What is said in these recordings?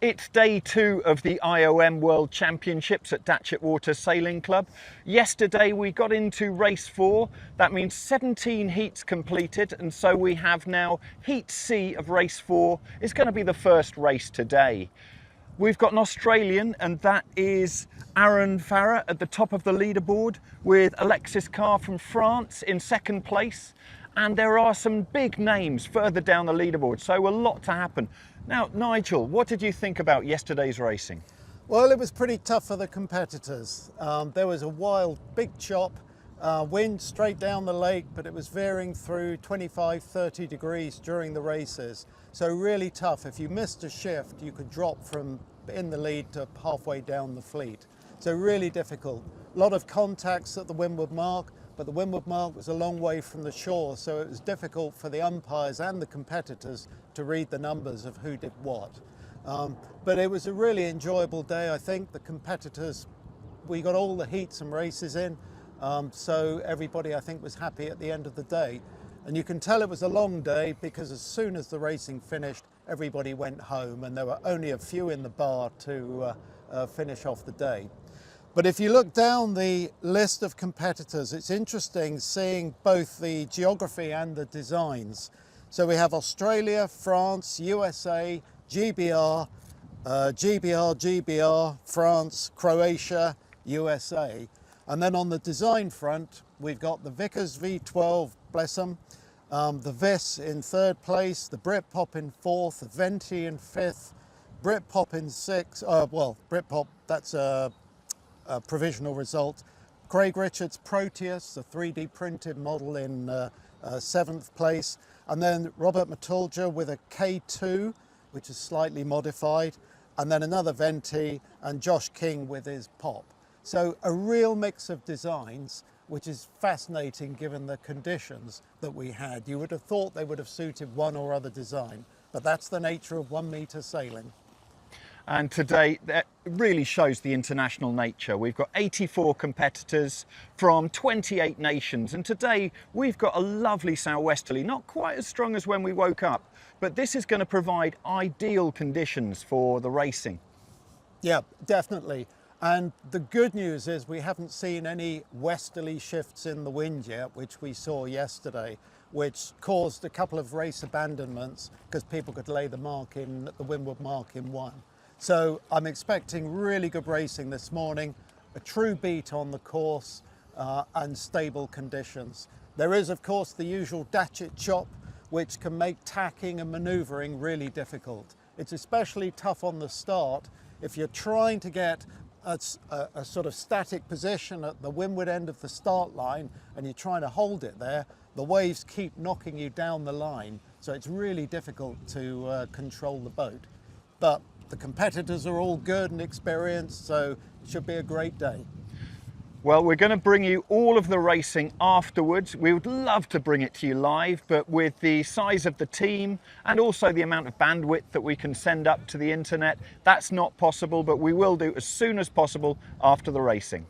It's day 2 of the IOM World Championships at Datchet Water Sailing Club. Yesterday we got into race 4. That means 17 heats completed, and so we have now Heat C of race 4. It's going to be the first race today. We've got an Australian, and that is Aaron Farah at the top of the leaderboard, with Alexis Carr from France in second place. And there are some big names further down the leaderboard, so a lot to happen. Now, Nigel, what did you think about yesterday's racing? Well, it was pretty tough for the competitors. There was a wild, big chop, wind straight down the lake, but it was veering through 25, 30 degrees during the races. So really tough. If you missed a shift, you could drop from in the lead to halfway down the fleet. So really difficult. A lot of contacts at the windward mark, but the windward mark was a long way from the shore, so it was difficult for the umpires and the competitors to read the numbers of who did what. But it was a really enjoyable day, I think. The competitors, we got all the heats and races in, so everybody, I think, was happy at the end of the day. And you can tell it was a long day because as soon as the racing finished, everybody went home, and there were only a few in the bar to finish off the day. But if you look down the list of competitors, it's interesting seeing both the geography and the designs. So we have Australia, France, USA, GBR, GBR, France, Croatia, USA. And then on the design front, we've got the Vickers V12, bless them, the Viss in third place, the Britpop in fourth, the Venti in fifth, Britpop in sixth, well, Britpop, that's a provisional result. Craig Richards Proteus, the 3D printed model, in 7th place. And then Robert Matulja with a K2, which is slightly modified. And then another Venti, and Josh King with his Pop. So a real mix of designs, which is fascinating given the conditions that we had. You would have thought they would have suited one or other design, but that's the nature of 1 meter sailing. And today, that really shows the international nature. We've got 84 competitors from 28 nations. And today, we've got a lovely southwesterly, not quite as strong as when we woke up, but this is going to provide ideal conditions for the racing. Yeah, definitely. And the good news is we haven't seen any westerly shifts in the wind yet, which we saw yesterday, which caused a couple of race abandonments because people could lay the mark in, the windward mark in one. So I'm expecting really good racing this morning, a true beat on the course, and stable conditions. There is, of course, the usual Datchet chop, which can make tacking and manoeuvring really difficult. It's especially tough on the start if you're trying to get a sort of static position at the windward end of the start line and you're trying to hold it there. The waves keep knocking you down the line, so it's really difficult to control the boat. But the competitors are all good and experienced, so it should be a great day. Well, we're going to bring you all of the racing afterwards. We would love to bring it to you live, but with the size of the team and also the amount of bandwidth that we can send up to the internet, that's not possible, but we will do as soon as possible after the racing.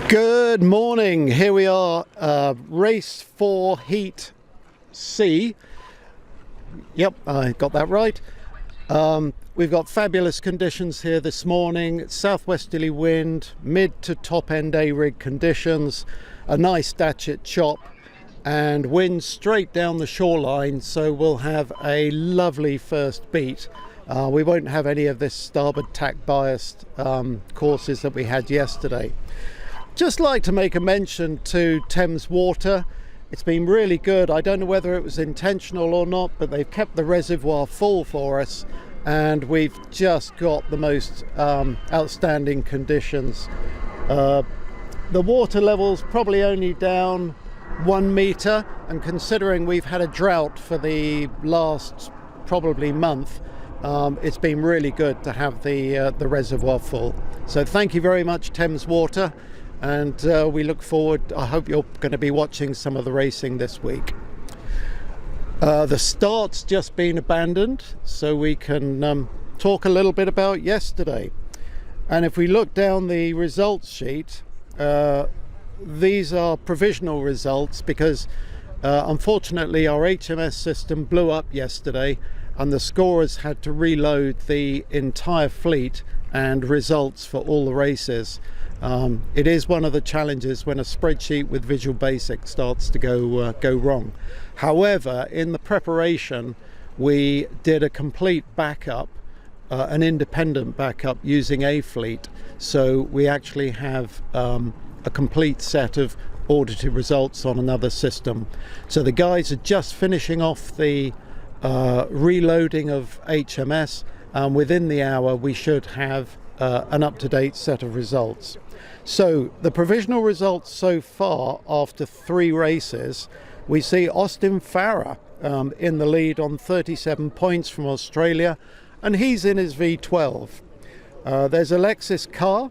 Good morning. Here we are, race 4, Heat C. Yep, I got that right. We've got fabulous conditions here this morning. Southwesterly wind, mid to top end A-rig conditions, a nice Datchet chop, and wind straight down the shoreline, so we'll have a lovely first beat. We won't have any of this starboard tack biased courses that we had yesterday. Just like to make a mention to Thames Water. It's been really good. I don't know whether it was intentional or not, but they've kept the reservoir full for us, and we've just got the most outstanding conditions. The water level's probably only down 1 meter, and considering we've had a drought for the last probably month, it's been really good to have the reservoir full. So thank you very much, Thames Water. And we look forward, I hope you're going to be watching some of the racing this week. The start's just been abandoned, so we can talk a little bit about yesterday. And if we look down the results sheet, these are provisional results because unfortunately our HMS system blew up yesterday and the scorers had to reload the entire fleet and results for all the races. It is one of the challenges when a spreadsheet with Visual Basic starts to go wrong. However, in the preparation, we did a complete backup, an independent backup using AFLEET. So we actually have a complete set of audited results on another system. So the guys are just finishing off the reloading of HMS, and within the hour we should have an up-to-date set of results. So the provisional results so far after 3 races, we see Austin Farrer in the lead on 37 points from Australia, and he's in his V12. There's Alexis Carr,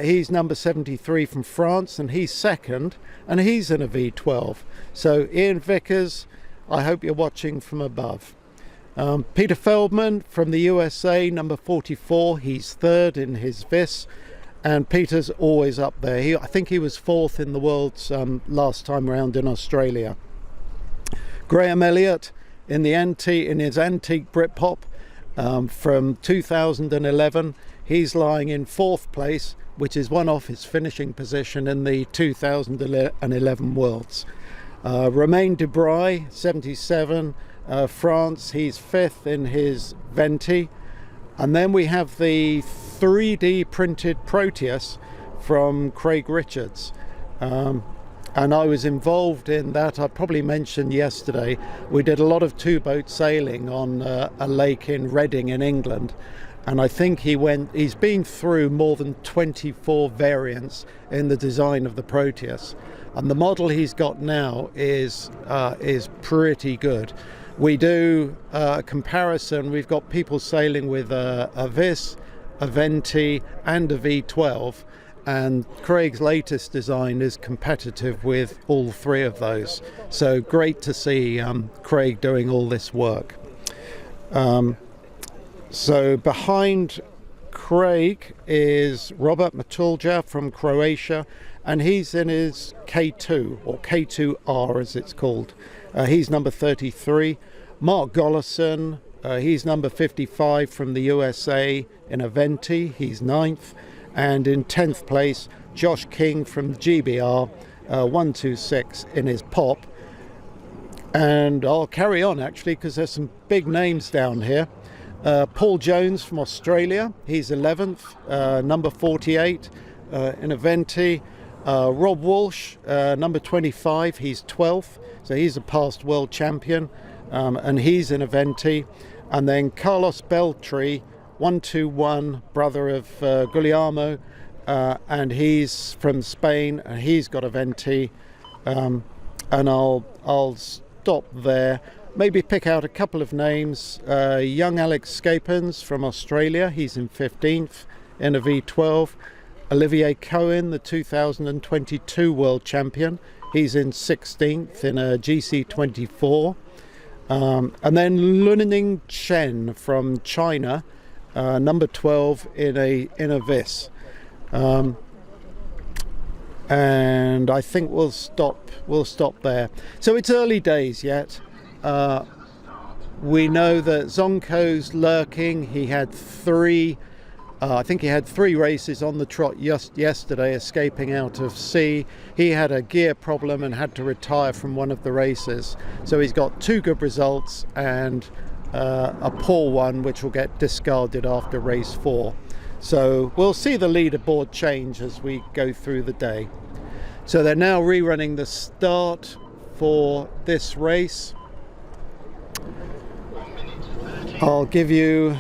he's number 73 from France, and he's second, and he's in a V12. So Ian Vickers, I hope you're watching from above. Peter Feldman from the USA, number 44, he's third in his VIS, and Peter's always up there. I think he was 4th in the Worlds last time around in Australia. Graham Elliott in his antique Britpop from 2011, he's lying in 4th place, which is one off his finishing position in the 2011 Worlds. Romain Debray, 77, France, he's 5th in his Venti. And then we have the 3D printed Proteus from Craig Richards. And I was involved in that. I probably mentioned yesterday, we did a lot of 2-boat sailing on a lake in Reading in England. And I think he's been through more than 24 variants in the design of the Proteus. And the model he's got now is pretty good. We do a comparison. We've got people sailing with a VIS, a Venti and a V12, and Craig's latest design is competitive with all 3 of those. So great to see Craig doing all this work. So behind Craig is Robert Matulja from Croatia, and he's in his K2, or K2R as it's called. He's number 33. Mark Gollison, he's number 55 from the USA in a Venti, he's 9th. And in 10th place, Josh King from GBR, 126 in his Pop. And I'll carry on actually because there's some big names down here. Paul Jones from Australia, he's 11th, number 48 in a Venti. Rob Walsh, number 25, he's 12th, so he's a past world champion, and he's in a Venti. And then Carlos Beltri, 121, brother of Guglielmo, and he's from Spain, and he's got a Venti. And I'll stop there. Maybe pick out a couple of names. Young Alex Scapins from Australia, he's in 15th in a V12. Olivier Cohen, the 2022 world champion, he's in 16th in a GC24. And then Luning Chen from China, number 12 in a VIS. And I think we'll stop there. So it's early days yet. We know that Zonko's lurking. He had 3 races on the trot just yesterday, escaping out of sea. He had a gear problem and had to retire from one of the races. So he's got 2 good results and a poor one, which will get discarded after race 4. So we'll see the leaderboard change as we go through the day. So they're now rerunning the start for this race. I'll give you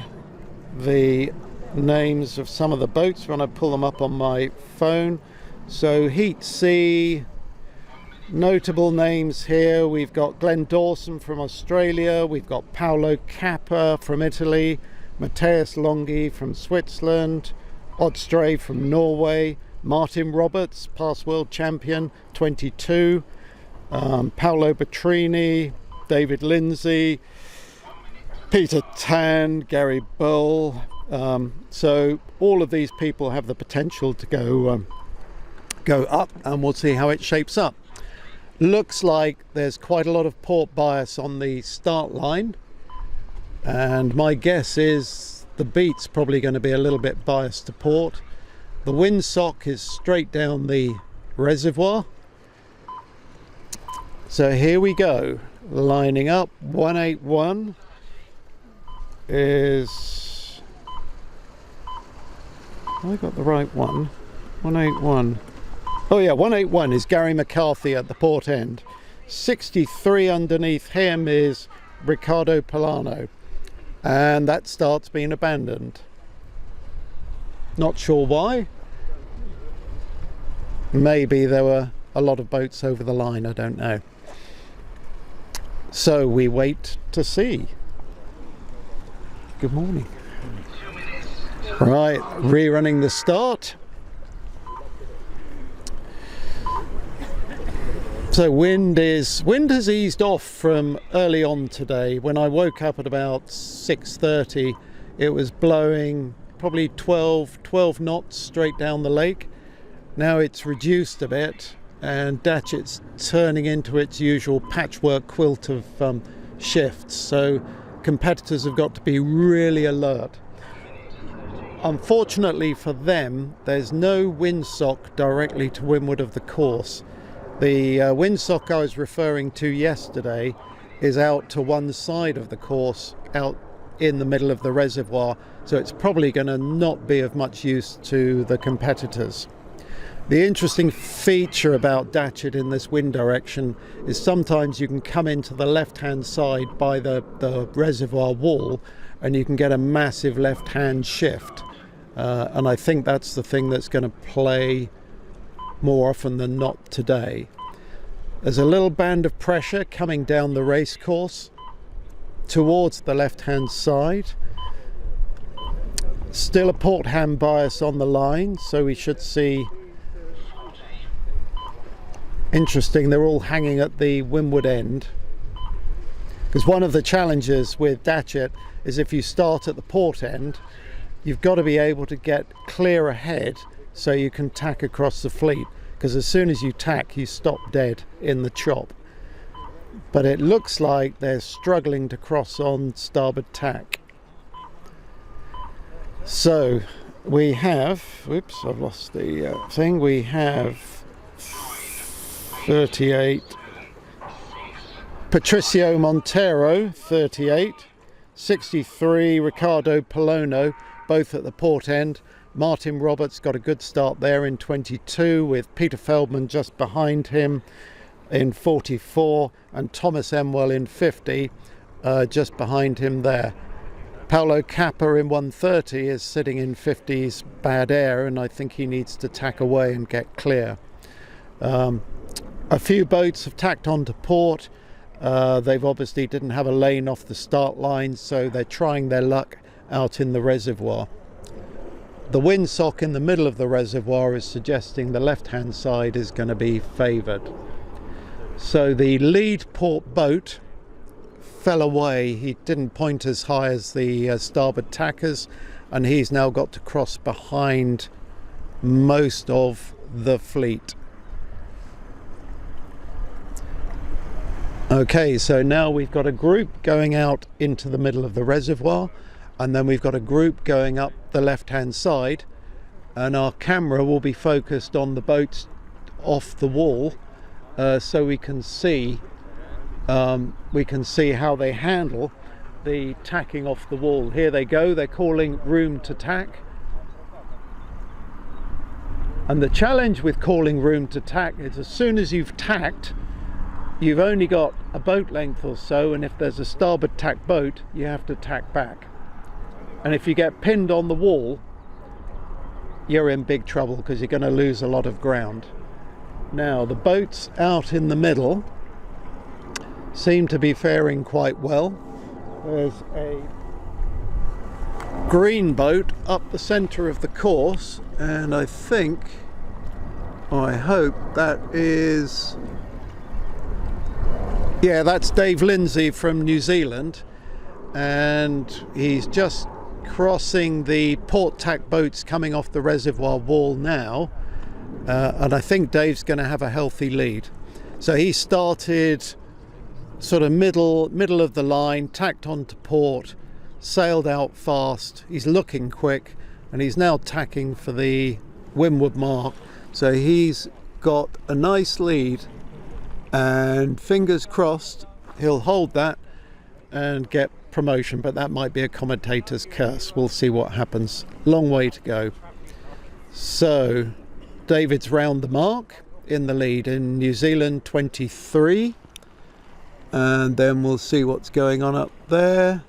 the names of some of the boats when I pull them up on my phone. So Heat C, notable names here. We've got Glenn Dawson from Australia, we've got Paolo Cappa from Italy, Matthias Longhi from Switzerland, Odstray from Norway, Martin Roberts, past world champion, 22, Paolo Petrini, David Lindsay, Peter Tan, Gary Bull. So all of these people have the potential to go up, and we'll see how it shapes up. Looks like there's quite a lot of port bias on the start line, and my guess is the beat's probably going to be a little bit biased to port. The windsock is straight down the reservoir. So here we go, lining up. 181 is, have I got the right one? 181. Oh yeah, 181 is Gary McCarthy at the port end. 63 underneath him is Ricardo Polano, and that start's been abandoned. Not sure why. Maybe there were a lot of boats over the line, I don't know. So we wait to see. Good morning. Right, rerunning the start. So wind has eased off from early on today. When I woke up at about 6:30, it was blowing probably 12 knots straight down the lake. Now it's reduced a bit, and Datchet's turning into its usual patchwork quilt of shifts. So competitors have got to be really alert. Unfortunately for them, there's no windsock directly to windward of the course. The windsock I was referring to yesterday is out to one side of the course, out in the middle of the reservoir, so it's probably going to not be of much use to the competitors. The interesting feature about Datchet in this wind direction is sometimes you can come into the left-hand side by the reservoir wall and you can get a massive left-hand shift. And I think that's the thing that's going to play more often than not today. There's a little band of pressure coming down the race course towards the left-hand side. Still a port hand bias on the line, so we should see. Interesting, they're all hanging at the windward end, because one of the challenges with Datchet is if you start at the port end, you've got to be able to get clear ahead so you can tack across the fleet, because as soon as you tack you stop dead in the chop. But it looks like they're struggling to cross on starboard tack. So we have, oops, I've lost the thing, we have 38, Patricio Montero 38, 63 Ricardo Polano, both at the port end. Martin Roberts got a good start there in 22, with Peter Feldman just behind him in 44, and Thomas Emwell in 50, just behind him there. Paolo Cappa in 130 is sitting in 50's bad air, and I think he needs to tack away and get clear. A few boats have tacked onto port. They've obviously didn't have a lane off the start line, so they're trying their luck out in the reservoir. The windsock in the middle of the reservoir is suggesting the left-hand side is going to be favoured. So the lead port boat fell away. He didn't point as high as the starboard tackers, and he's now got to cross behind most of the fleet. Okay, so now we've got a group going out into the middle of the reservoir, and then we've got a group going up the left-hand side, and our camera will be focused on the boats off the wall, so we can see how they handle the tacking off the wall. Here they go, they're calling room to tack. And the challenge with calling room to tack is as soon as you've tacked, you've only got a boat length or so, and if there's a starboard tack boat, you have to tack back. And if you get pinned on the wall, you're in big trouble because you're going to lose a lot of ground. Now, the boats out in the middle seem to be faring quite well. There's a green boat up the centre of the course, and I think, I hope that is, yeah, that's Dave Lindsay from New Zealand. and he's just crossing the port tack boats coming off the reservoir wall now, and I think Dave's going to have a healthy lead. So he started sort of middle of the line, tacked onto port, sailed out fast. He's looking quick, and he's now tacking for the windward mark. So he's got a nice lead, and fingers crossed he'll hold that and get promotion, but that might be a commentator's curse. We'll see what happens. Long way to go. So David's round the mark in the lead in New Zealand 23, and then we'll see what's going on up there.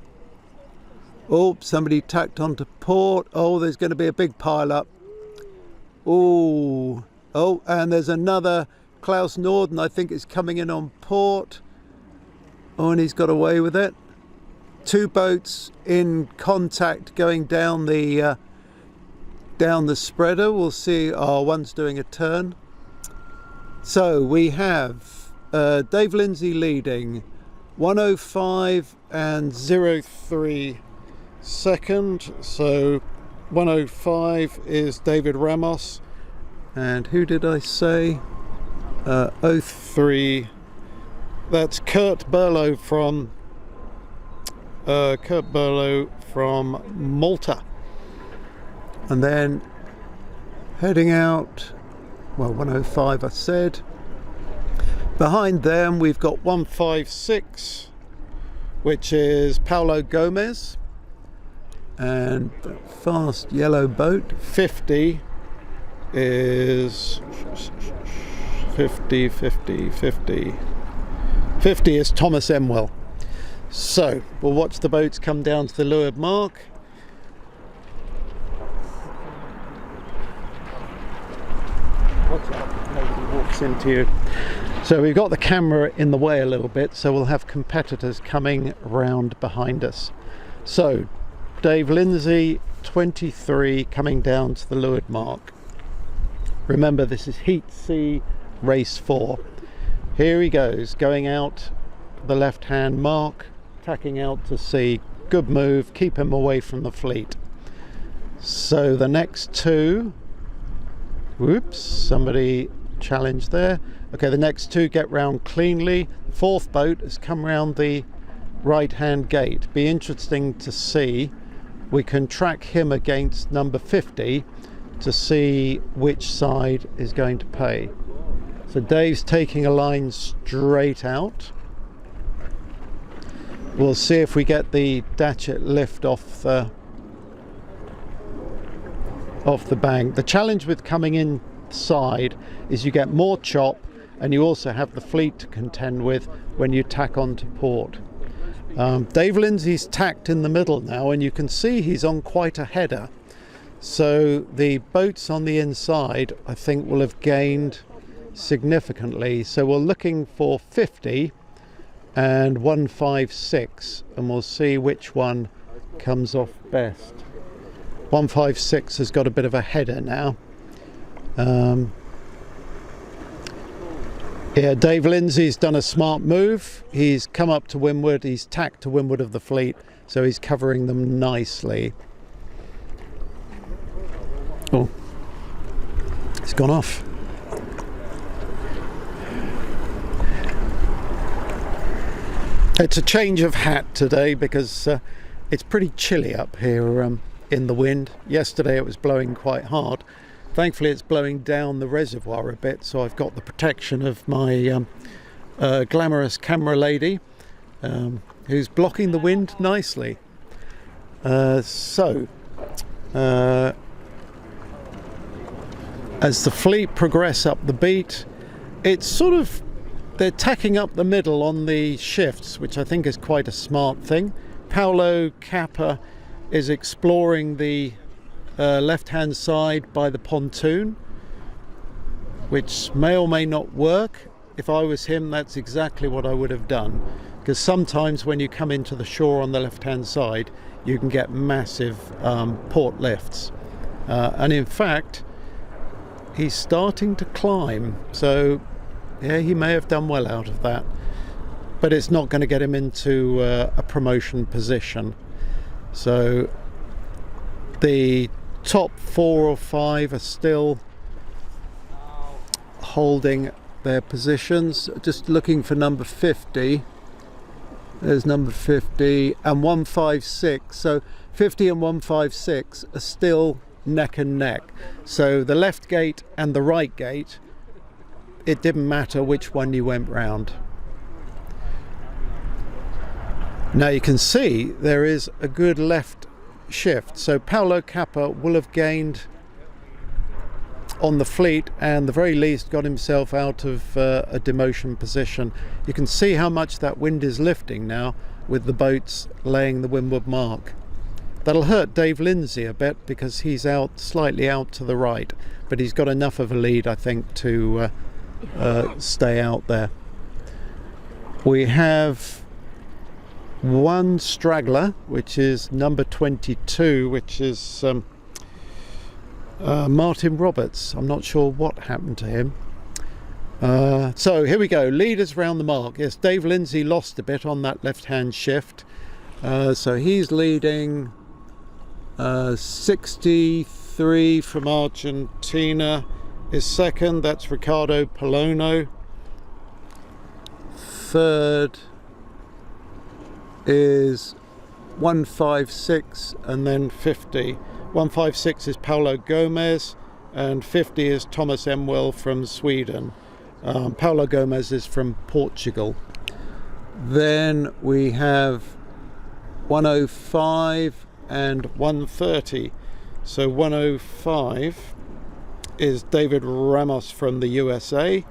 Oh, somebody tacked onto port. Oh, there's going to be a big pile up. Oh, and there's another Klaus Norden, I think, is coming in on port. Oh, and he's got away with it. Two boats in contact going down the spreader. We'll see. Oh, one's doing a turn. So we have Dave Lindsay leading 105 and 03 second. So 105 is David Ramos, and who did I say? 03. That's Kurt Burlow from Malta. And then heading out, well, 105 I said. Behind them we've got 156, which is Paulo Gomez, and the fast yellow boat 50 is 50 is Thomas Emwell. So we'll watch the boats come down to the leeward mark. Watch out, nobody walks into you. So we've got the camera in the way a little bit, so we'll have competitors coming round behind us. So Dave Lindsay 23 coming down to the leeward mark. Remember, this is Heat C, race 4. Here he goes, going out the left hand mark, tacking out to sea. Good move, keep him away from the fleet. So the next two, whoops, somebody challenged there. Okay, the next two get round cleanly. The fourth boat has come round the right hand gate. Be interesting to see. We can track him against number 50 to see which side is going to pay. So Dave's taking a line straight out. We'll see if we get the Datchet lift off the bank. The challenge with coming inside is you get more chop, and you also have the fleet to contend with when you tack onto port. Dave Lindsay's tacked in the middle now, and you can see he's on quite a header. So the boats on the inside, I think, will have gained significantly. So we're looking for 50 and 156, and we'll see which one comes off best. 156 has got a bit of a header now. Yeah, Dave Lindsay's done a smart move. He's come up to windward, he's tacked to windward of the fleet, so he's covering them nicely. Oh, it's gone off. It's a change of hat today because it's pretty chilly up here in the wind. Yesterday it was blowing quite hard. Thankfully it's blowing down the reservoir a bit, so I've got the protection of my glamorous camera lady who's blocking the wind nicely. As the fleet progress up the beat, it's sort of, they're tacking up the middle on the shifts, which I think is quite a smart thing. Paolo Kappa is exploring the left-hand side by the pontoon, which may or may not work. If I was him, that's exactly what I would have done, because sometimes when you come into the shore on the left-hand side, you can get massive port lifts. And in fact, he's starting to climb, so yeah, he may have done well out of that. but it's not going to get him into a promotion position. So the top 4 or 5 are still holding their positions. Just looking for number 50. There's number 50 and 156. So 50 and 156 are still neck and neck. So the left gate and the right gate, it didn't matter which one you went round. Now you can see there is a good left shift. So Paolo Cappa will have gained on the fleet and the very least got himself out of a demotion position. You can see how much that wind is lifting now with the boats laying the windward mark. That'll hurt Dave Lindsay a bit because he's out slightly out to the right, but he's got enough of a lead, I think, to stay out there. We have one straggler, which is number 22, which is Martin Roberts. I'm not sure what happened to him. So here we go, leaders round the mark. Yes, Dave Lindsay lost a bit on that left-hand shift. So he's leading 63 from Argentina is second. That's Ricardo Polono. Third is 156 and then 50. 156 is Paulo Gomez and 50 is Thomas Emwell from Sweden. Paulo Gomez is from Portugal. Then we have 105 and 130. So 105 is David Ramos from the USA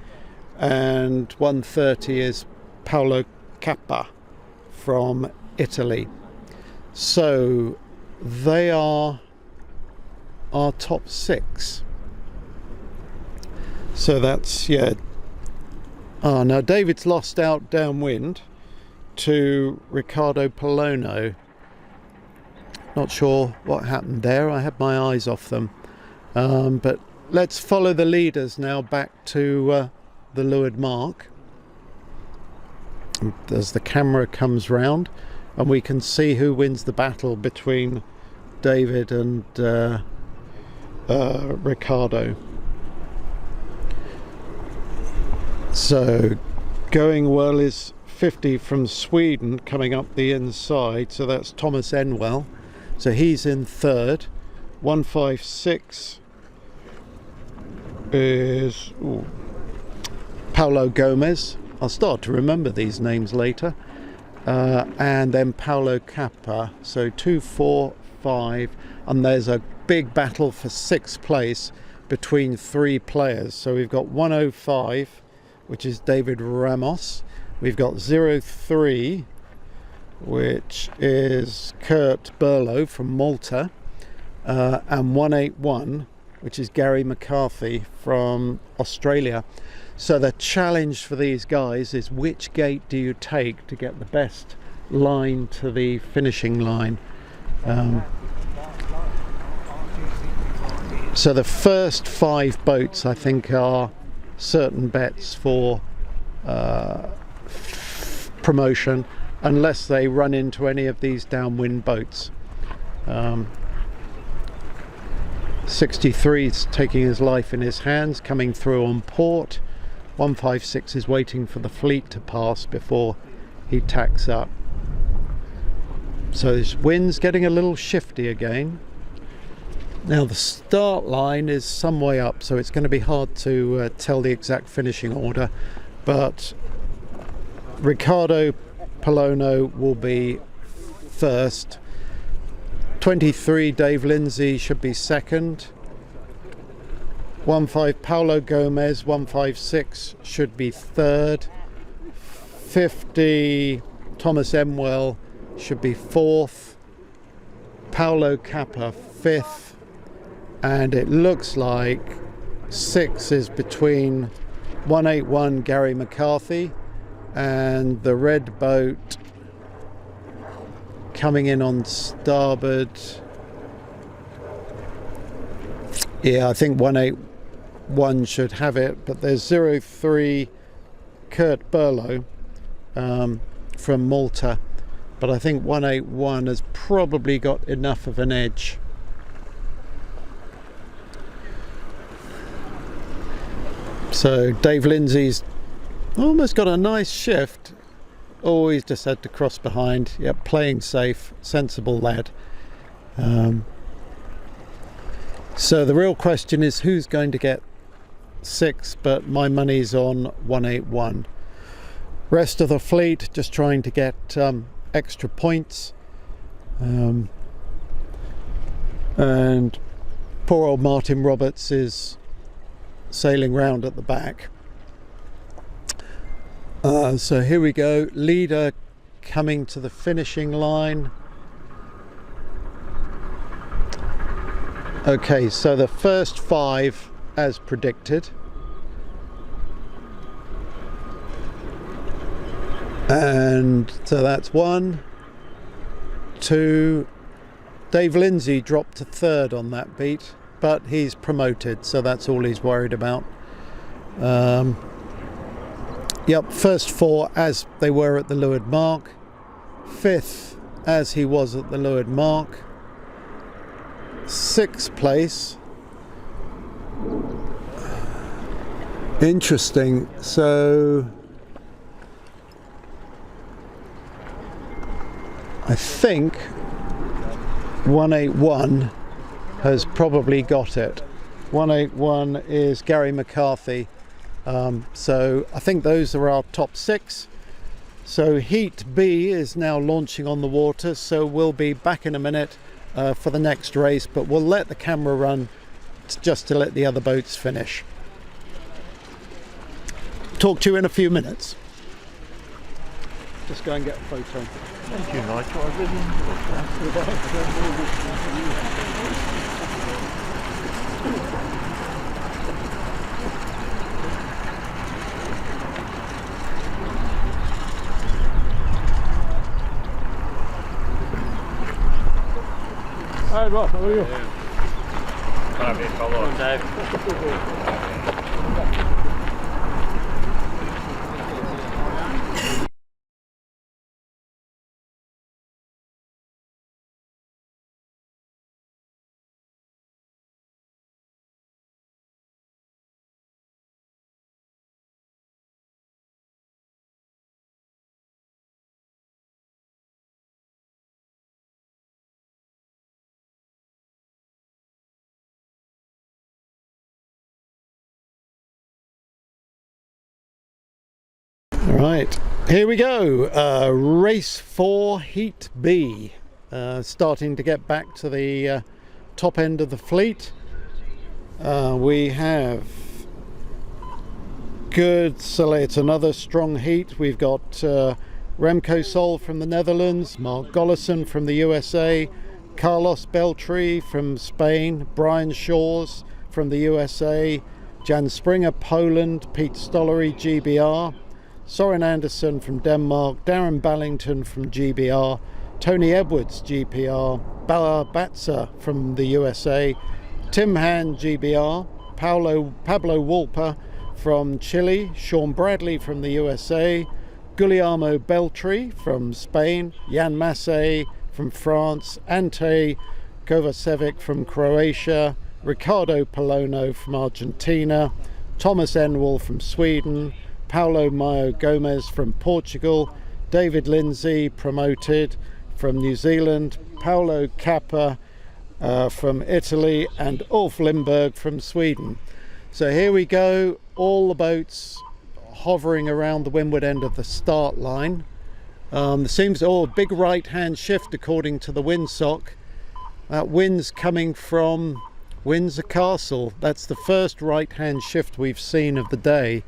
and 130 is Paolo Cappa from Italy. So they are our top 6. So that's, yeah. Now David's lost out downwind to Ricardo Polono. Not sure what happened there. I had my eyes off them. But let's follow the leaders now back to the leeward mark. As the camera comes round, and we can see who wins the battle between David and Ricardo. So going well is 50 from Sweden coming up the inside, so that's Thomas Enwell, so he's in third. 156 is Paulo Gomez. I'll start to remember these names later. And then Paolo Cappa. So 2, 4, 5, and there's a big battle for 6th place between 3 players. So we've got 105, which is David Ramos. We've got 03, which is Kurt Burlow from Malta, and 181, which is Gary McCarthy from Australia. So the challenge for these guys is which gate do you take to get the best line to the finishing line. So the first 5 boats, I think, are certain bets for promotion, unless they run into any of these downwind boats. 63 is taking his life in his hands, coming through on port. 156 is waiting for the fleet to pass before he tacks up. So this wind's getting a little shifty again. Now the start line is some way up, so it's going to be hard to tell the exact finishing order, but Ricardo Polono will be first. 23 Dave Lindsay should be second. 15 Paulo Gomez, 156 should be third. 50 Thomas Emwell should be fourth. Paolo Cappa fifth, and it looks like 6 is between 181 Gary McCarthy and the red boat coming in on starboard. Yeah, I think 181 should have it, but there's 03 Kurt Burlow from Malta, but I think 181 has probably got enough of an edge. So Dave Lindsay's almost got a nice shift. Oh, he's just had to cross behind. Yep, playing safe, sensible lad. So the real question is who's going to get 6, but my money's on 181. Rest of the fleet just trying to get extra points. And poor old Martin Roberts is sailing round at the back. So here we go, leader coming to the finishing line. Okay, so the first 5 as predicted. And so that's 1, 2. Dave Lindsay dropped to 3rd on that beat, but he's promoted, so that's all he's worried about. Yep, first 4 as they were at the leeward mark, 5th as he was at the leeward mark, 6th place. Interesting. So I think 181 has probably got it. 181 is Gary McCarthy. So I think those are our top 6. So Heat B is now launching on the water, so we'll be back in a minute for the next race, but we'll let the camera run just to let the other boats finish. Talk to you in a few minutes. Just go and get a photo. Thank you, Nigel. I really enjoyed Hi Ross, how are you? Can I be a follow-up, Dave? Right, here we go. Race 4, Heat B. Starting to get back to the top end of the fleet. We have good, so it's another strong heat. We've got Remco Sol from the Netherlands, Mark Gollison from the USA, Carlos Beltri from Spain, Brian Shawes from the USA, Jan Springer Poland, Pete Stollery GBR, Soren Anderson from Denmark, Darren Ballington from GBR, Tony Edwards GPR, Bala Batza from the USA, Tim Hand GBR, Pablo Wolper from Chile, Sean Bradley from the USA, Guglielmo Beltri from Spain, Jan Massey from France, Ante Kovacevic from Croatia, Ricardo Polono from Argentina, Thomas Enwall from Sweden, Paulo Maio Gomez from Portugal, David Lindsay promoted from New Zealand, Paolo Kappa from Italy, and Ulf Lindberg from Sweden. So here we go, all the boats hovering around the windward end of the start line. There seems a big right hand shift according to the windsock. That wind's coming from Windsor Castle. That's the first right hand shift we've seen of the day.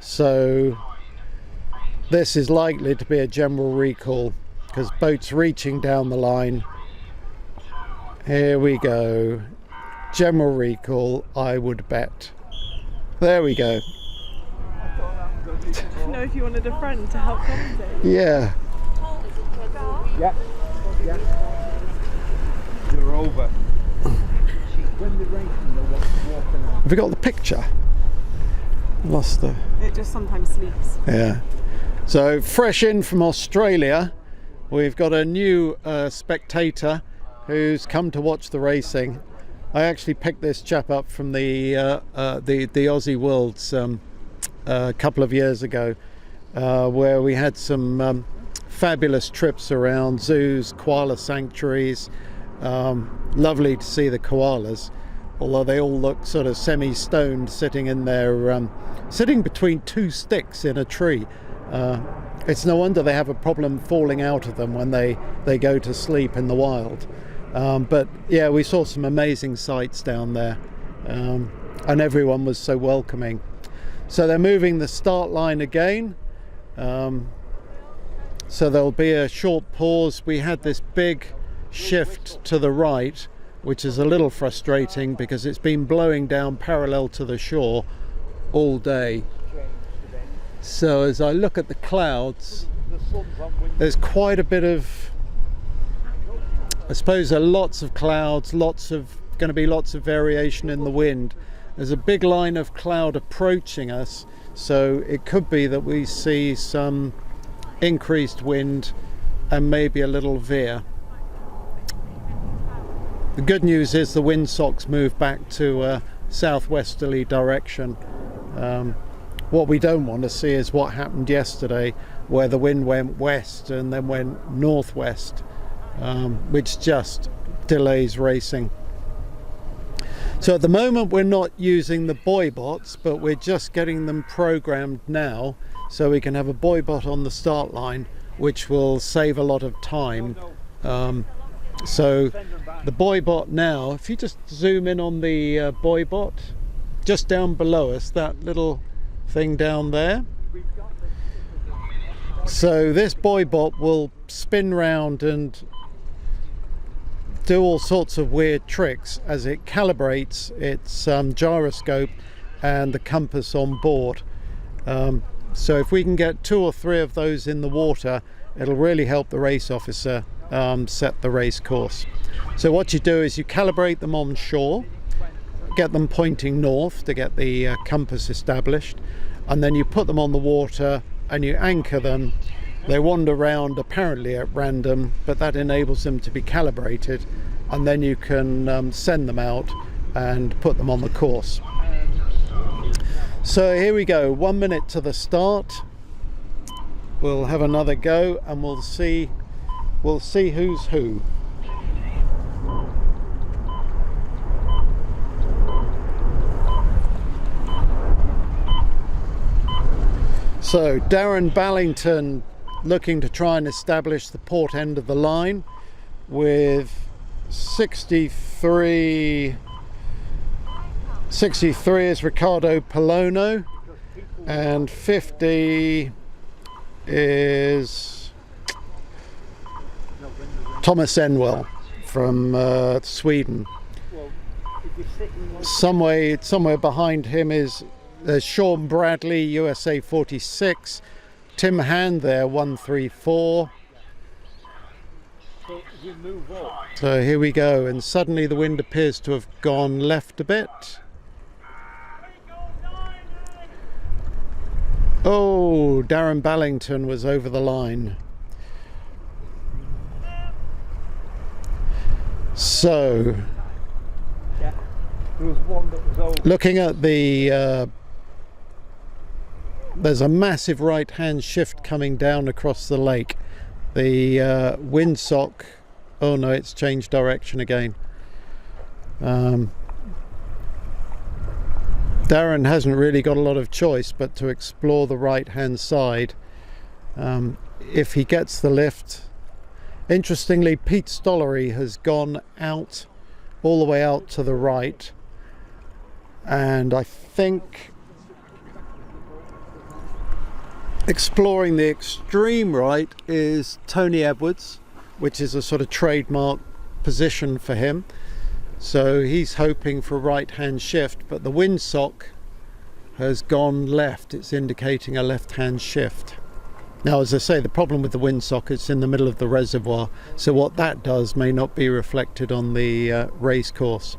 So this is likely to be a general recall because boats reaching down the line. Here we go. General recall, I would bet. There we go. Know if you wanted a friend to help commentate. Yeah. Yeah. You're over. When the rain walking out. Have you got the picture? Lost the... It just sometimes sleeps. Yeah. So fresh in from Australia, we've got a new spectator who's come to watch the racing. I actually picked this chap up from the Aussie Worlds a couple of years ago, where we had some fabulous trips around zoos, koala sanctuaries. Lovely to see the koalas, although they all look sort of semi-stoned, sitting in their sitting between two sticks in a tree. It's no wonder they have a problem falling out of them when they go to sleep in the wild. But yeah, we saw some amazing sights down there, and everyone was so welcoming. So they're moving the start line again, so there'll be a short pause. We had this big shift to the right, which is a little frustrating because it's been blowing down parallel to the shore all day. So as I look at the clouds, there's quite a bit of, I suppose, there are lots of clouds, going to be lots of variation in the wind. There's a big line of cloud approaching us, so it could be that we see some increased wind and maybe a little veer. The good news is the windsocks move back to a southwesterly direction. What we don't want to see is what happened yesterday, where the wind went west and then went northwest, which just delays racing. So at the moment we're not using the buoy bots, but we're just getting them programmed now so we can have a buoy bot on the start line, which will save a lot of time. So the buoy bot now, if you just zoom in on the buoy bot, just down below us, that little thing down there. So this buoy bot will spin round and do all sorts of weird tricks as it calibrates its gyroscope and the compass on board. So if we can get 2 or 3 of those in the water, it'll really help the race officer set the race course. So what you do is you calibrate them on shore, get them pointing north to get the compass established, and then you put them on the water and you anchor them. They wander around apparently at random, but that enables them to be calibrated, and then you can send them out and put them on the course. So here we go, 1 minute to the start. We'll have another go and we'll see who's who. So Darren Ballington looking to try and establish the port end of the line with 63 is Ricardo Polono, and 50 is Thomas Enwell from Sweden. Somewhere behind him is Sean Bradley, USA 46, Tim Hand there, 134. So here we go, and suddenly the wind appears to have gone left a bit. Oh, Darren Ballington was over the line. So, there was one that was over. Looking at the there's a massive right hand shift coming down across the lake. The windsock, oh no, it's changed direction again. Darren hasn't really got a lot of choice but to explore the right hand side if he gets the lift. Interestingly, Pete Stollery has gone out, all the way out to the right, and I think exploring the extreme right is Tony Edwards, which is a sort of trademark position for him. So he's hoping for a right hand shift, but the windsock has gone left. It's indicating a left hand shift. Now, as I say, the problem with the windsock is it's in the middle of the reservoir, so what that does may not be reflected on the race course.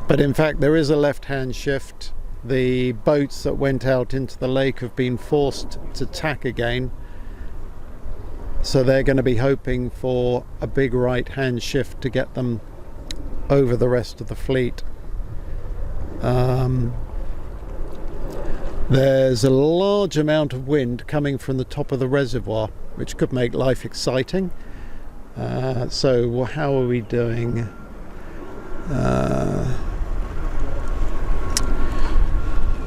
But in fact there is a left hand shift, the boats that went out into the lake have been forced to tack again, so they're going to be hoping for a big right hand shift to get them over the rest of the fleet. There's a large amount of wind coming from the top of the reservoir, which could make life exciting. So how are we doing?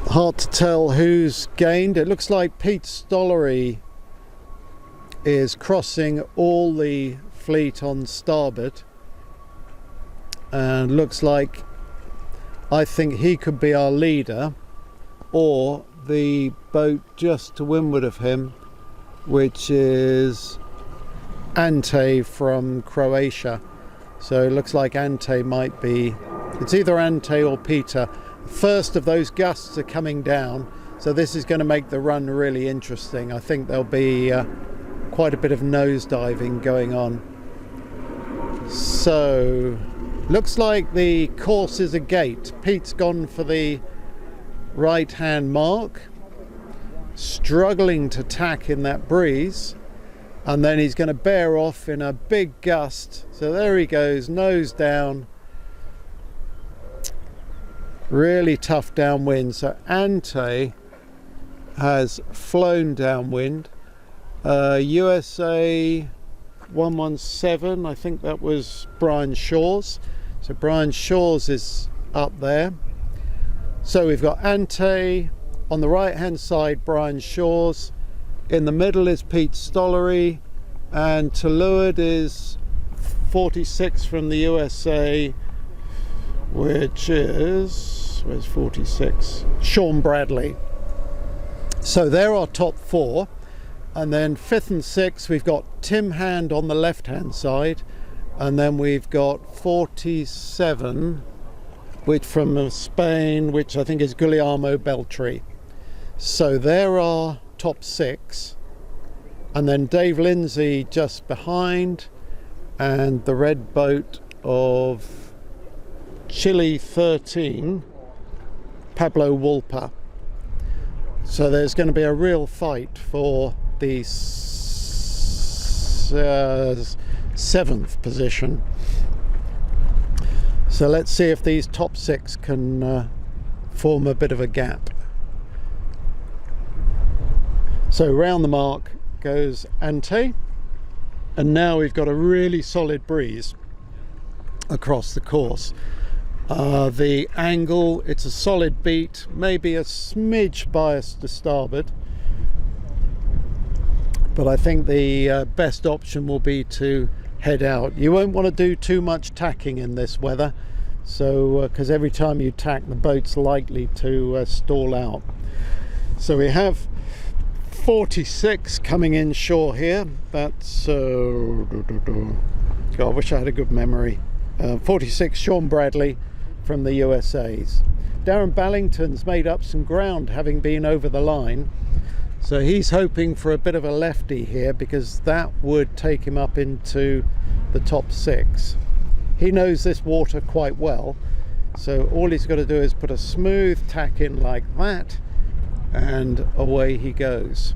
Hard to tell who's gained. It looks like Pete Stollery is crossing all the fleet on starboard, and looks like, I think he could be our leader, or the boat just to windward of him, which is Ante from Croatia. So it looks like Ante might be, it's either Ante or Peter. First of those gusts are coming down, so this is going to make the run really interesting. I think there'll be quite a bit of nosediving going on. So looks like the course is a gate. Pete's gone for the right hand mark, struggling to tack in that breeze, and then he's going to bear off in a big gust. So there he goes, nose down. Really tough downwind. So Ante has flown downwind. USA 117, I think that was Brian Shaw's. So Brian Shaw's is up there. So we've got Ante on the right hand side, Brian Shaw's. In the middle is Pete Stollery, and to leeward is 46 from the USA, which is, where's 46? Sean Bradley. So they're our top four. And then 5th and 6th, we've got Tim Hand on the left-hand side, and then we've got 47, which from Spain, which I think is Guillermo Beltri. So there are top 6, and then Dave Lindsay just behind, and the red boat of Chile 13, Pablo Wolper. So there's going to be a real fight for the 7th position. So let's see if these top 6 can form a bit of a gap. So round the mark goes Ante, and now we've got a really solid breeze across the course. The angle, it's a solid beat, maybe a smidge biased to starboard, but I think the best option will be to head out. You won't want to do too much tacking in this weather, so because every time you tack, the boat's likely to stall out. So we have 46 coming in shore here. That's God, I wish I had a good memory. 46 Sean Bradley from the USA's. Darren Ballington's made up some ground, having been over the line, so he's hoping for a bit of a lefty here, because that would take him up into the top 6. He knows this water quite well, so all he's got to do is put a smooth tack in like that, and away he goes.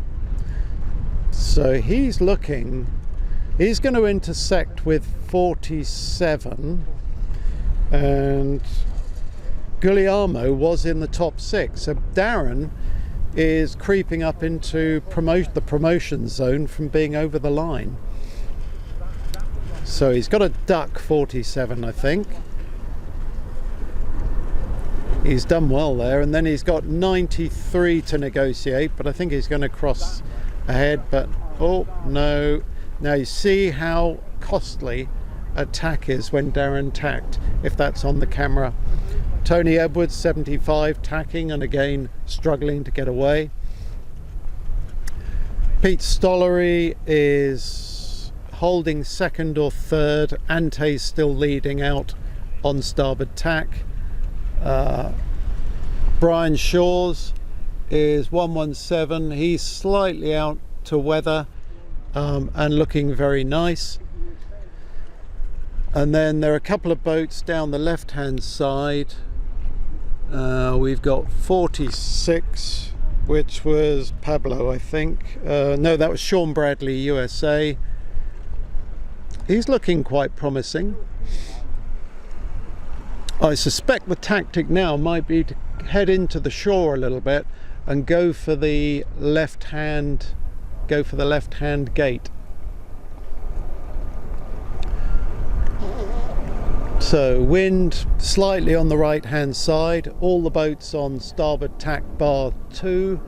So he's looking, he's going to intersect with 47, and Guillermo was in the top 6. So Darren is creeping up into the promotion zone from being over the line. So he's got a duck 47, I think. He's done well there, and then he's got 93 to negotiate, but I think he's going to cross ahead. But oh no, now you see how costly a tack is when Darren tacked, if that's on the camera. Tony Edwards 75 tacking, and again struggling to get away. Pete Stollery is holding 2nd or 3rd. Ante's still leading out on starboard tack. Brian Shaw's is 117. He's slightly out to weather and looking very nice. And then there are a couple of boats down the left hand side. We've got 46, which was Pablo, I think. No, that was Sean Bradley, USA. He's looking quite promising. I suspect the tactic now might be to head into the shore a little bit and go for the left hand gate. So wind slightly on the right hand side, all the boats on starboard tack bar 2.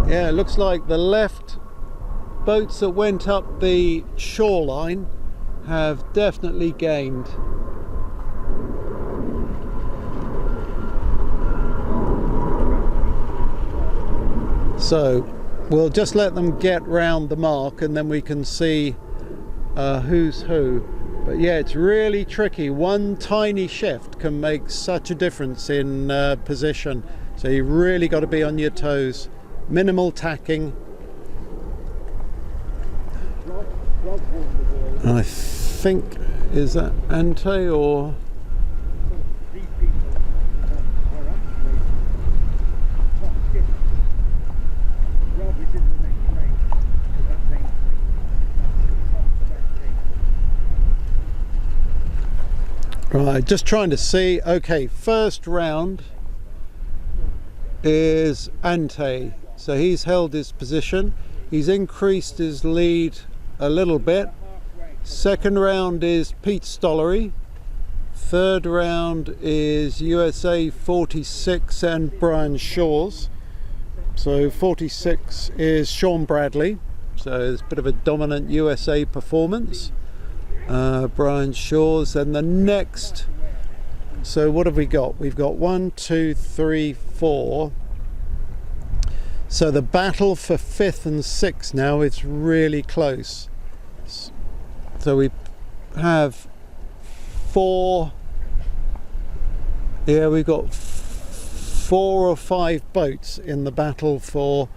Yeah, it looks like the left boats that went up the shoreline have definitely gained. So we'll just let them get round the mark and then we can see who's who. But yeah, it's really tricky. One tiny shift can make such a difference in position. So you really got to be on your toes. Minimal tacking. And I think, is that Ante or... Right, just trying to see. Okay, first round is Ante. So he's held his position. He's increased his lead a little bit. Second round is Pete Stollery. Third round is USA 46 and Brian Shaw's. So 46 is Sean Bradley. So it's a bit of a dominant USA performance. Brian Shaw's, and the next, so what have we got? We've got 1, 2, 3, 4. So the battle for 5th and 6th now is really close. So we have 4, yeah, we've got 4 or 5 boats in the battle for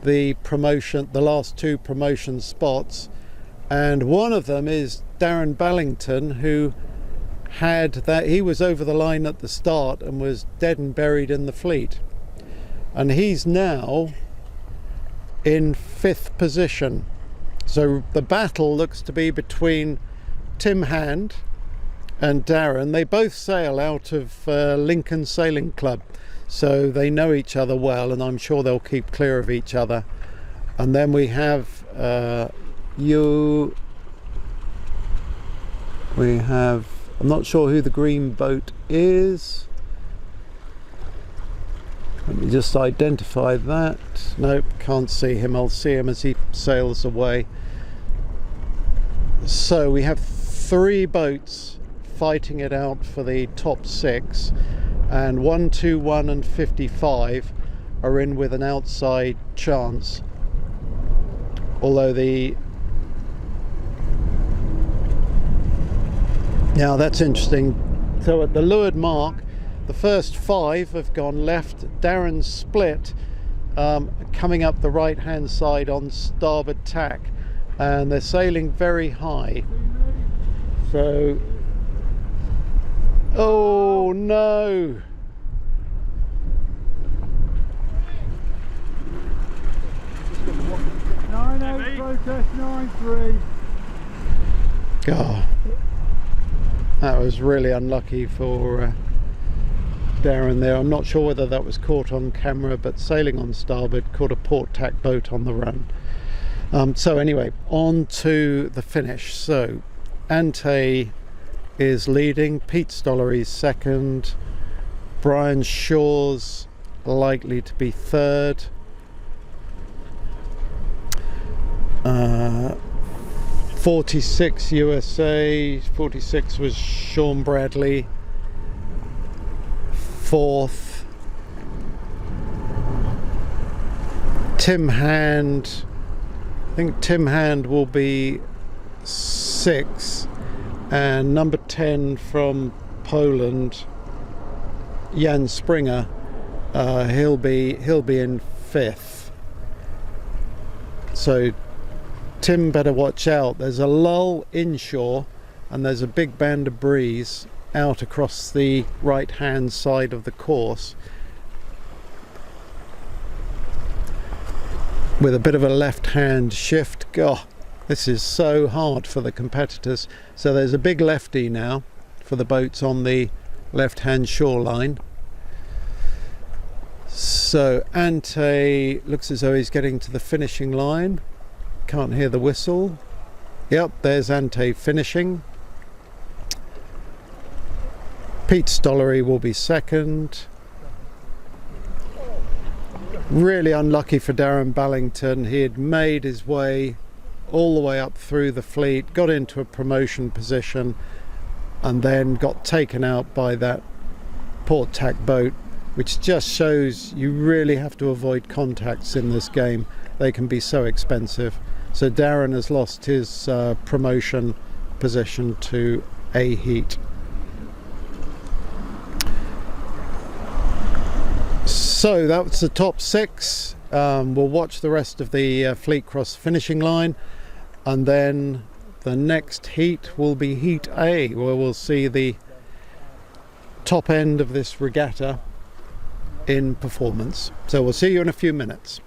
the promotion, the last 2 promotion spots, and one of them is Darren Ballington, who had that, he was over the line at the start and was dead and buried in the fleet, and he's now in 5th position. So the battle looks to be between Tim Hand and Darren. They both sail out of Lincoln Sailing Club, so they know each other well, and I'm sure they'll keep clear of each other. And then we have I'm not sure who the green boat is. Let me just identify that. Nope, can't see him. I'll see him as he sails away. So we have 3 boats fighting it out for the top 6, and 1, 2, 1 and 55 are in with an outside chance. Although now that's interesting. So at the leeward mark, the first 5 have gone left. Darren's split, coming up the right hand side on starboard tack, and they're sailing very high. So, oh no! Protest 9-3. God, that was really unlucky for Darren there. I'm not sure whether that was caught on camera, but sailing on starboard, caught a port tack boat on the run. So anyway, on to the finish. So Ante is leading, Pete Stollery's second, Brian Shaw's likely to be third, 46 USA, 46 was Sean Bradley, 4th. Tim Hand, I think Tim Hand will be 6th, and number 10 from Poland, Jan Springer, he'll be in 5th. So Tim better watch out. There's a lull inshore, and there's a big band of breeze out across the right hand side of the course with a bit of a left hand shift. God, this is so hard for the competitors. So there's a big lefty now for the boats on the left hand shoreline. So Ante looks as though he's getting to the finishing line. Can't hear the whistle. Yep, there's Ante finishing. Pete Stollery will be second. Really unlucky for Darren Ballington. He had made his way all the way up through the fleet, got into a promotion position, and then got taken out by that port tack boat, which just shows you really have to avoid contacts in this game. They can be so expensive. So Darren has lost his promotion position to A heat. So that's the top 6. We'll watch the rest of the fleet cross finishing line, and then the next heat will be Heat A, where we'll see the top end of this regatta in performance. So we'll see you in a few minutes.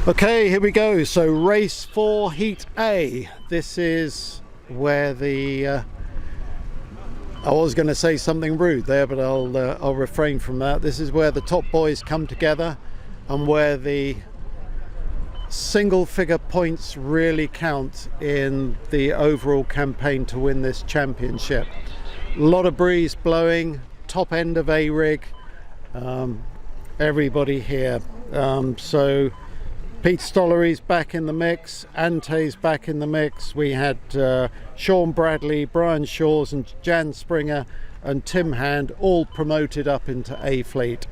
Okay, here we go. So race 4, Heat A. This is where the I was going to say something rude there, but I'll refrain from that. This is where the top boys come together, and where the single figure points really count in the overall campaign to win this championship. A lot of breeze blowing, top end of A rig, everybody here. So Pete Stollery's back in the mix, Ante's back in the mix. We had Sean Bradley, Brian Shawes and Jan Springer and Tim Hand all promoted up into A fleet.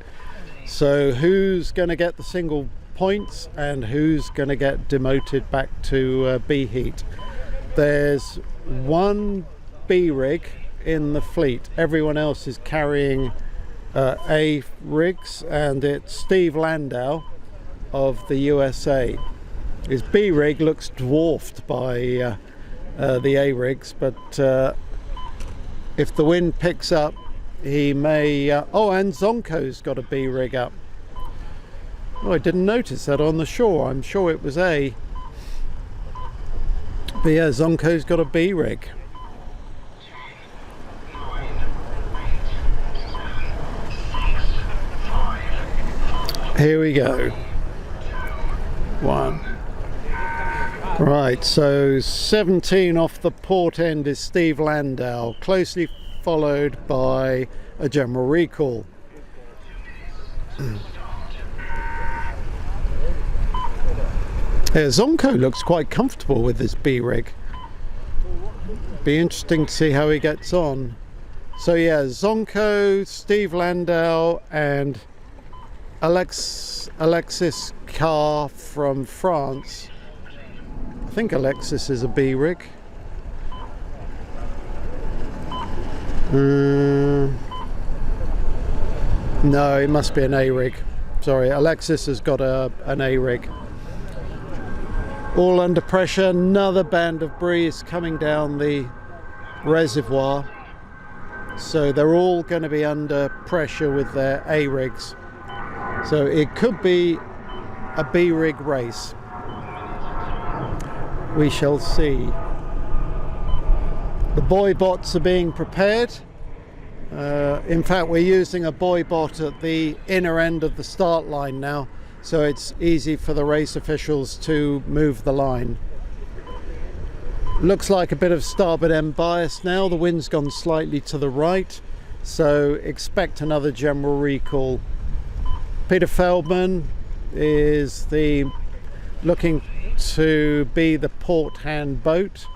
So who's going to get the single points and who's going to get demoted back to B heat? There's one B rig in the fleet. Everyone else is carrying A rigs, and it's Steve Landau of the USA. His B rig looks dwarfed by the A rigs, but if the wind picks up, he may oh, and Zonko's got a B rig up. Oh, I didn't notice that on the shore. I'm sure it was A, but yeah, Zonko's got a B rig. Here we go. One. Right, so 17 off the port end is Steve Landau, closely followed by a general recall. Yeah, Zonko looks quite comfortable with this B rig. Be interesting to see how he gets on. So yeah, Zonko, Steve Landau and Alexis Carr from France. I think Alexis is a B rig. No, it must be an A rig. Sorry, Alexis has got an A rig. All under pressure, another band of breeze coming down the reservoir. So they're all going to be under pressure with their A rigs. So it could be a B rig race. We shall see. The buoy bots are being prepared. In fact, we're using a buoy bot at the inner end of the start line now. so it's easy for the race officials to move the line. Looks like a bit of starboard end bias now. The wind's gone slightly to the right, so expect another general recall. Peter Feldman is looking to be the port hand boat,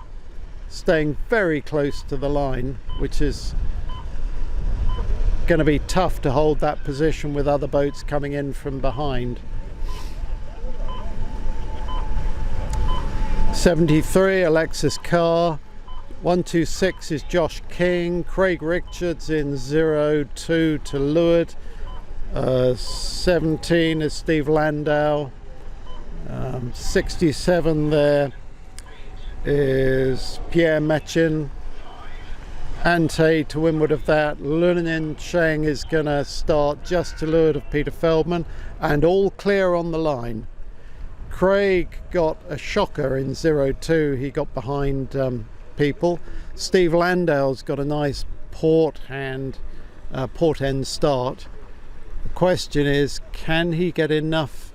staying very close to the line, which is going to be tough to hold that position with other boats coming in from behind. 73, Alexis Carr. 126 is Josh King. Craig Richards in 02 to leeward. 17 is Steve Landau. 67 there is Pierre Mechin. Ante to windward of that. Lunin Cheng is going to start just to leeward of Peter Feldman, and all clear on the line. Craig got a shocker in 02. He got behind people. Steve Landau's got a nice port end start. The question is, can he get enough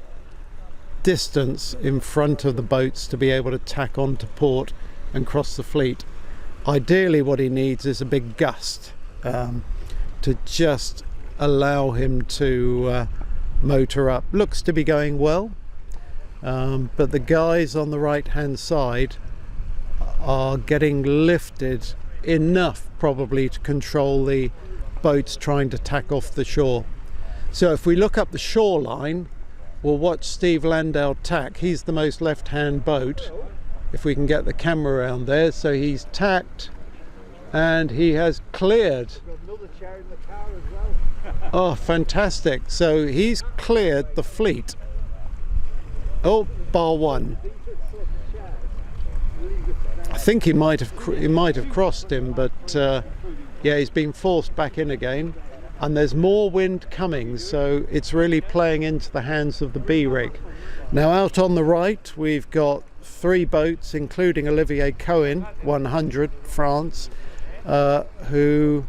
distance in front of the boats to be able to tack onto port and cross the fleet? Ideally what he needs is a big gust to just allow him to motor up. Looks to be going well, but the guys on the right hand side are getting lifted enough probably to control the boats trying to tack off the shore. So if we look up the shoreline, we'll watch Steve Landau tack. He's the most left hand boat, if we can get the camera around there. So he's tacked and he has cleared. Oh, fantastic. So he's cleared the fleet. Oh, bar one. I think he might have crossed him, but yeah, he's been forced back in again, and there's more wind coming, so it's really playing into the hands of the B rig. Now out on the right we've got 3 boats, including Olivier Cohen, 100 France, who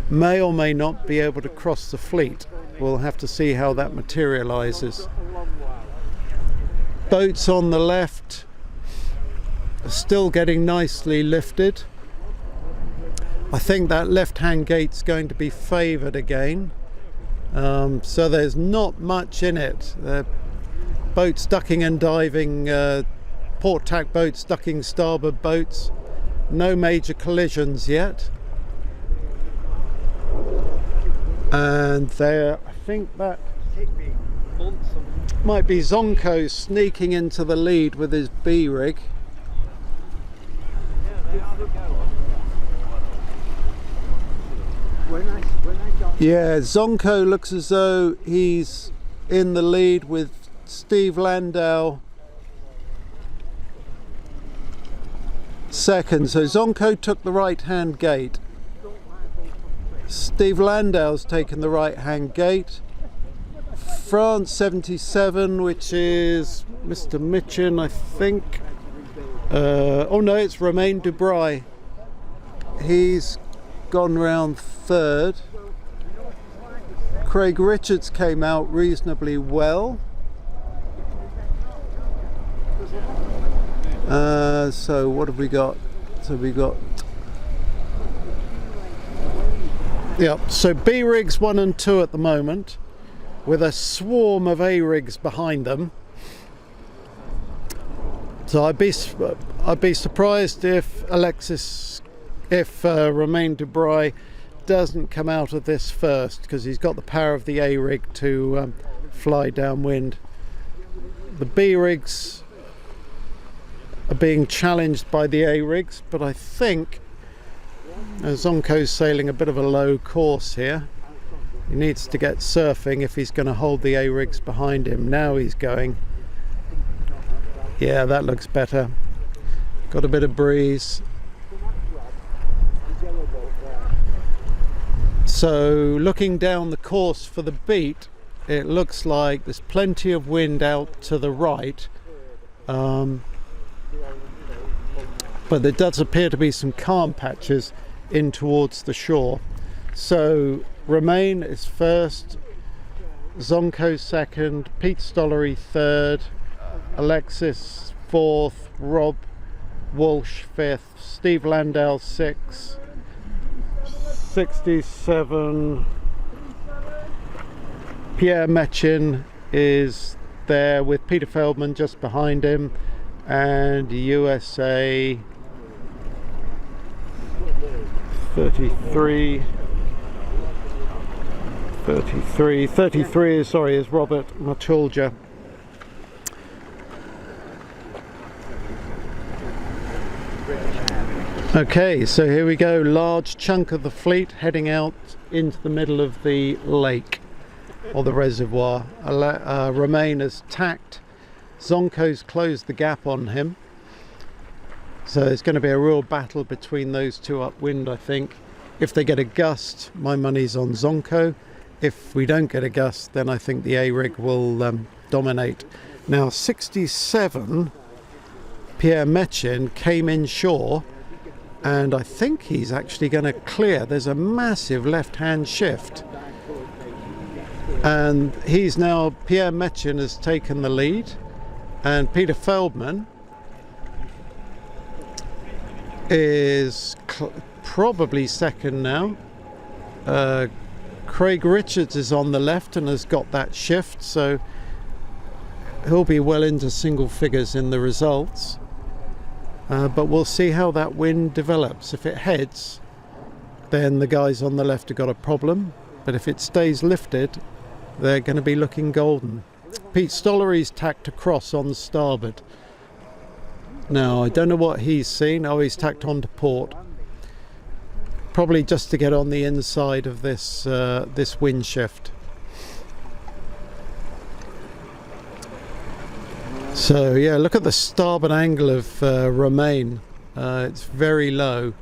may or may not be able to cross the fleet. We'll have to see how that materializes. Boats on the left are still getting nicely lifted. I think that left-hand gate's going to be favoured again, so there's not much in it. Boats ducking and diving, port tack boats ducking starboard boats. No major collisions yet. And there, I think that might be Zonko sneaking into the lead with his B rig. Yeah, Zonko looks as though he's in the lead with Steve Landau second. So Zonko took the right hand gate. Steve Landau's taken the right hand gate. France 77, which is Mr. Mitchin, I think. Oh no, it's Romain Dubray. He's gone round third. Craig Richards came out reasonably well. So what have we got? So we got, yeah, so B rigs 1 and 2 at the moment, with a swarm of A rigs behind them. So I'd be surprised if Romain Dubray doesn't come out of this first, because he's got the power of the A rig to fly downwind. The B rigs are being challenged by the A rigs, but I think Zonko's sailing a bit of a low course here. He needs to get surfing if he's going to hold the A rigs behind him. Now he's going. Yeah, that looks better. Got a bit of breeze. So looking down the course for the beat, it looks like there's plenty of wind out to the right, but there does appear to be some calm patches in towards the shore. So Romain is first, Zonko second, Pete Stollery third, Alexis fourth, Rob Walsh fifth, Steve Landau sixth, 67. Pierre Mechin is there with Peter Feldman just behind him, and USA 33 is Robert Matulja. Okay, so here we go, large chunk of the fleet heading out into the middle of the lake or the reservoir. Romain has tacked, Zonko's closed the gap on him, so it's going to be a real battle between those two upwind, I think. If they get a gust, my money's on Zonko. If we don't get a gust, then I think the A-rig will dominate. Now 67, Pierre Mechin came inshore, and I think he's actually going to clear. There's a massive left-hand shift, and he's now, Pierre Mechin has taken the lead, and Peter Feldman is probably second now. Craig Richards is on the left and has got that shift, so he'll be well into single figures in the results. But we'll see how that wind develops. If it heads, then the guys on the left have got a problem, but if it stays lifted, they're going to be looking golden. Pete Stollery's tacked across on starboard. Now I don't know what he's seen. Oh, he's tacked onto port, probably just to get on the inside of this this wind shift. So yeah, look at the starboard angle of Romain. It's very low.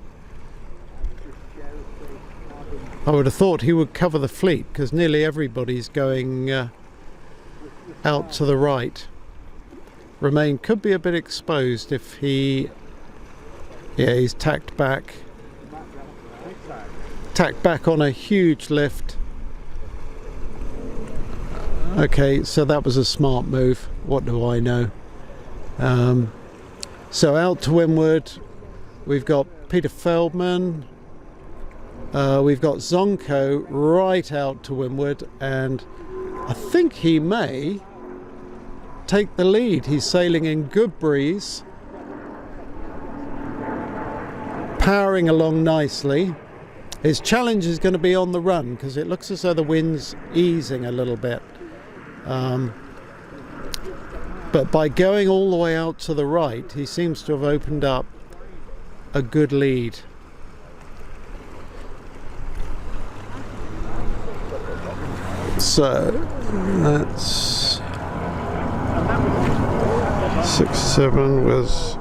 I would have thought he would cover the fleet because nearly everybody's going out to the right. Romain could be a bit exposed if he, yeah, he's tacked back on a huge lift. Okay, so that was a smart move. What do I know? So out to windward, we've got Peter Feldman, we've got Zonko right out to windward, and I think he may take the lead. He's sailing in good breeze, powering along nicely. His challenge is going to be on the run because it looks as though the wind's easing a little bit. But by going all the way out to the right, he seems to have opened up a good lead. So that's 6-7 was.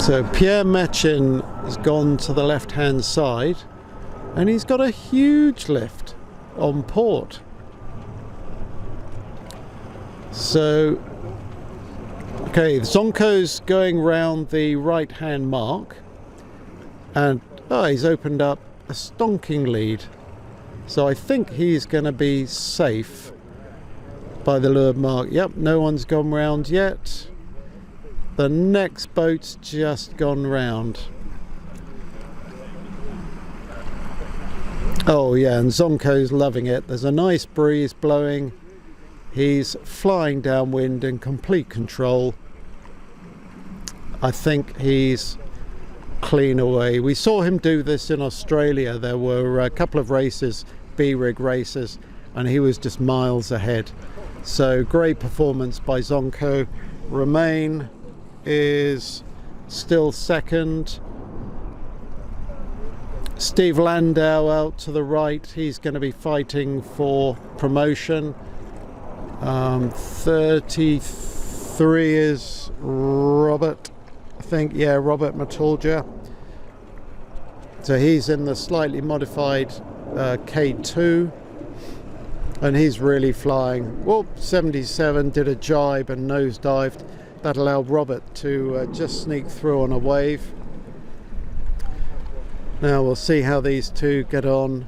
So Pierre Mechin has gone to the left-hand side, and he's got a huge lift on port. So, okay, Zonko's going round the right-hand mark, and he's opened up a stonking lead. So I think he's going to be safe by the leeward mark. Yep, no one's gone round yet. The next boat's just gone round. Oh yeah, and Zonko's loving it. There's a nice breeze blowing. He's flying downwind in complete control. I think he's clean away. We saw him do this in Australia. There were a couple of races, B-rig races, and he was just miles ahead. So great performance by Zonko. Romain is still second. Steve Landau out to the right. He's going to be fighting for promotion. 33 is Robert, I think, yeah, Robert Matulja. So he's in the slightly modified K2, and he's really flying. Whoop, 77, did a jibe and nosedived. That allowed Robert to just sneak through on a wave. Now we'll see how these two get on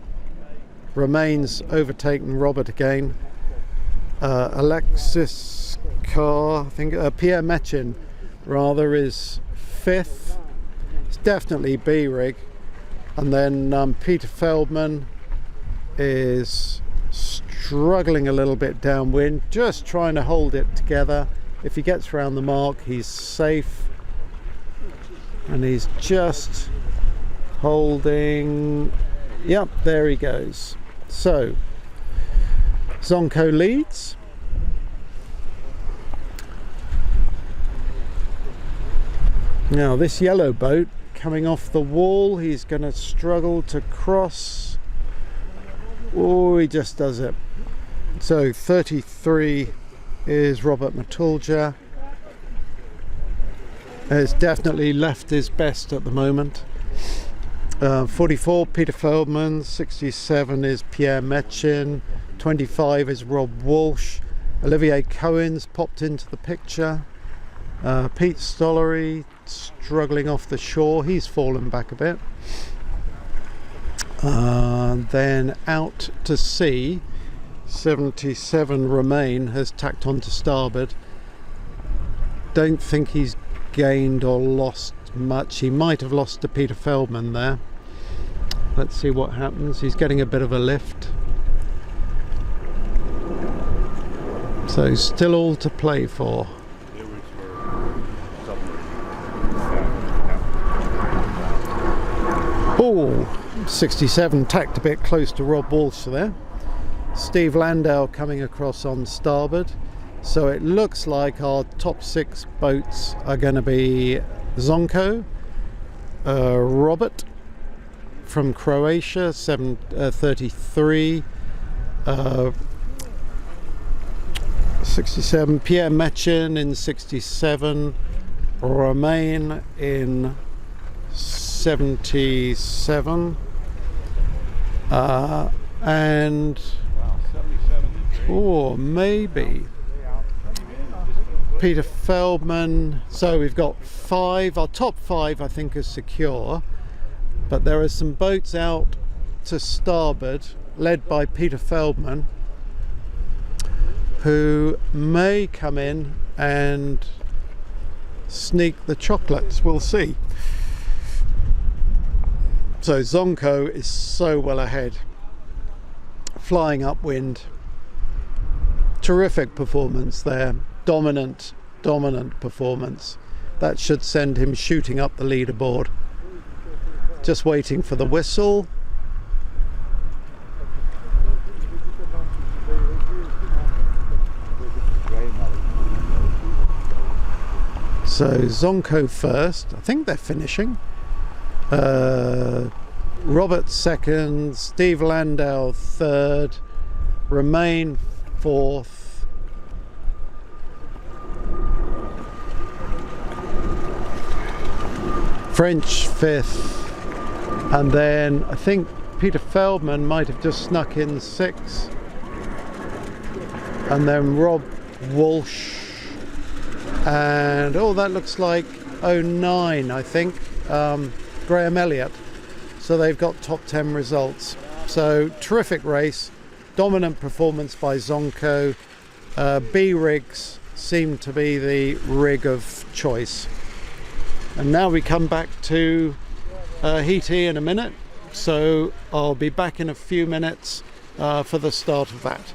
Remains overtaken Robert again. Alexis Carr, I think, Pierre Mechin rather, is 5th. It's definitely B-rig. And then Peter Feldman is struggling a little bit downwind, just trying to hold it together. If he gets around the mark, he's safe. And he's just holding. Yep, there he goes. So Zonko leads. Now this yellow boat coming off the wall, he's going to struggle to cross. Oh, he just does it. So 33 is Robert Matulja. Has definitely left his best at the moment. 44 Peter Feldman, 67 is Pierre Mechin, 25 is Rob Walsh. Olivier Cohen's popped into the picture. Pete Stollery struggling off the shore, he's fallen back a bit. Then out to sea, 77 Romain has tacked on to starboard. Don't think he's gained or lost much. He might have lost to Peter Feldman there. Let's see what happens. He's getting a bit of a lift. So still all to play for. Oh, 67 tacked a bit close to Rob Walsh there. Steve Landau coming across on starboard. So it looks like our top 6 boats are going to be Zonko, Robert from Croatia, 33, 67, Pierre Mechin in 67, Romain in 77, and maybe Peter Feldman. So we've got 5, our top 5 I think is secure, but there are some boats out to starboard led by Peter Feldman who may come in and sneak the chocolates. We'll see. So Zonko is so well ahead, flying upwind. Terrific performance there. Dominant performance. That should send him shooting up the leaderboard. Just waiting for the whistle. So Zonko first. I think they're finishing. Robert second, Steve Landau third, Romain fourth, French fifth, and then I think Peter Feldman might have just snuck in sixth, and then Rob Walsh, and that looks like 09 I think, Graham Elliott. So they've got top 10 results. So terrific race, dominant performance by Zonko. B rigs seem to be the rig of choice. And now we come back to Heat E in a minute, so I'll be back in a few minutes for the start of that.